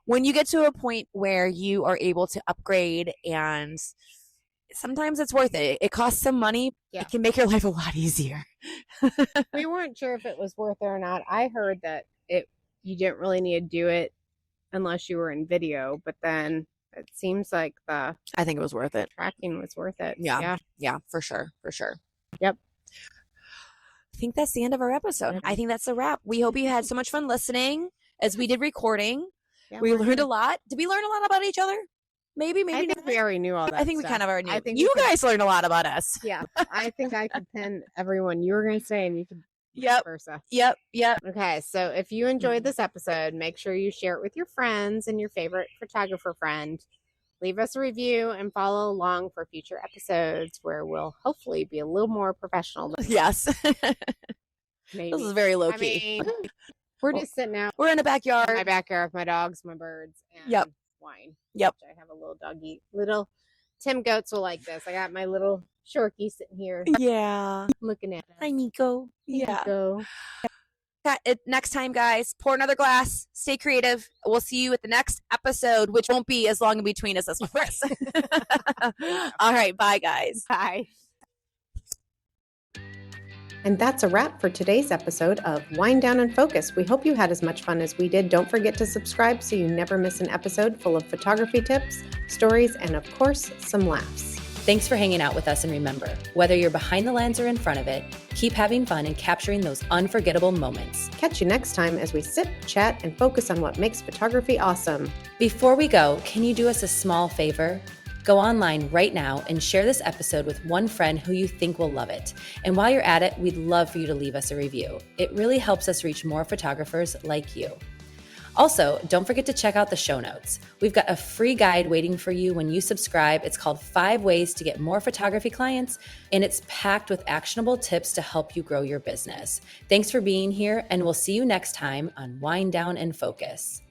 when you get to a point where you are able to upgrade, and sometimes it's worth it. It costs some money. Yeah. It can make your life a lot easier. We weren't sure if it was worth it or not. I heard that you didn't really need to do it unless you were in video, but then it seems like I think it was worth it. Tracking was worth it. Yeah, for sure. Yep. I think that's the end of our episode. I think that's a wrap. We hope you had so much fun listening as we did recording. Yeah, we learned a lot. Did we learn a lot about each other? Maybe I think we already knew all that. I think stuff. We kind of already knew. I think you guys learned a lot about us. Yeah. I think I could pin everyone you were going to say, and you could versa. Yep. Okay, so if you enjoyed this episode, make sure you share it with your friends and your favorite photographer friend. Leave us a review and follow along for future episodes where we'll hopefully be a little more professional. Yes. Maybe. This is very low key. We're just sitting out. We're in the backyard. My backyard with my dogs, my birds, and wine. Yep. I have a little doggy. Little Tim Goats will like this. I got my little Shorky sitting here. Yeah. Looking at us. Hi, Nico. Yeah. Nico. Next time, guys, pour another glass. Stay creative. We'll see you at the next episode, which won't be as long in between as this one. All right. Bye, guys. Bye. And that's a wrap for today's episode of Wind Down and Focus. We hope you had as much fun as we did. Don't forget to subscribe so you never miss an episode full of photography tips, stories, and of course, some laughs. Thanks for hanging out with us, and remember, whether you're behind the lens or in front of it, keep having fun and capturing those unforgettable moments. Catch you next time as we sit, chat, and focus on what makes photography awesome. Before we go, can you do us a small favor? Go online right now and share this episode with one friend who you think will love it. And while you're at it, we'd love for you to leave us a review. It really helps us reach more photographers like you. Also, don't forget to check out the show notes. We've got a free guide waiting for you when you subscribe. It's called 5 Ways to Get More Photography Clients, and it's packed with actionable tips to help you grow your business. Thanks for being here, and we'll see you next time on Wind Down and Focus.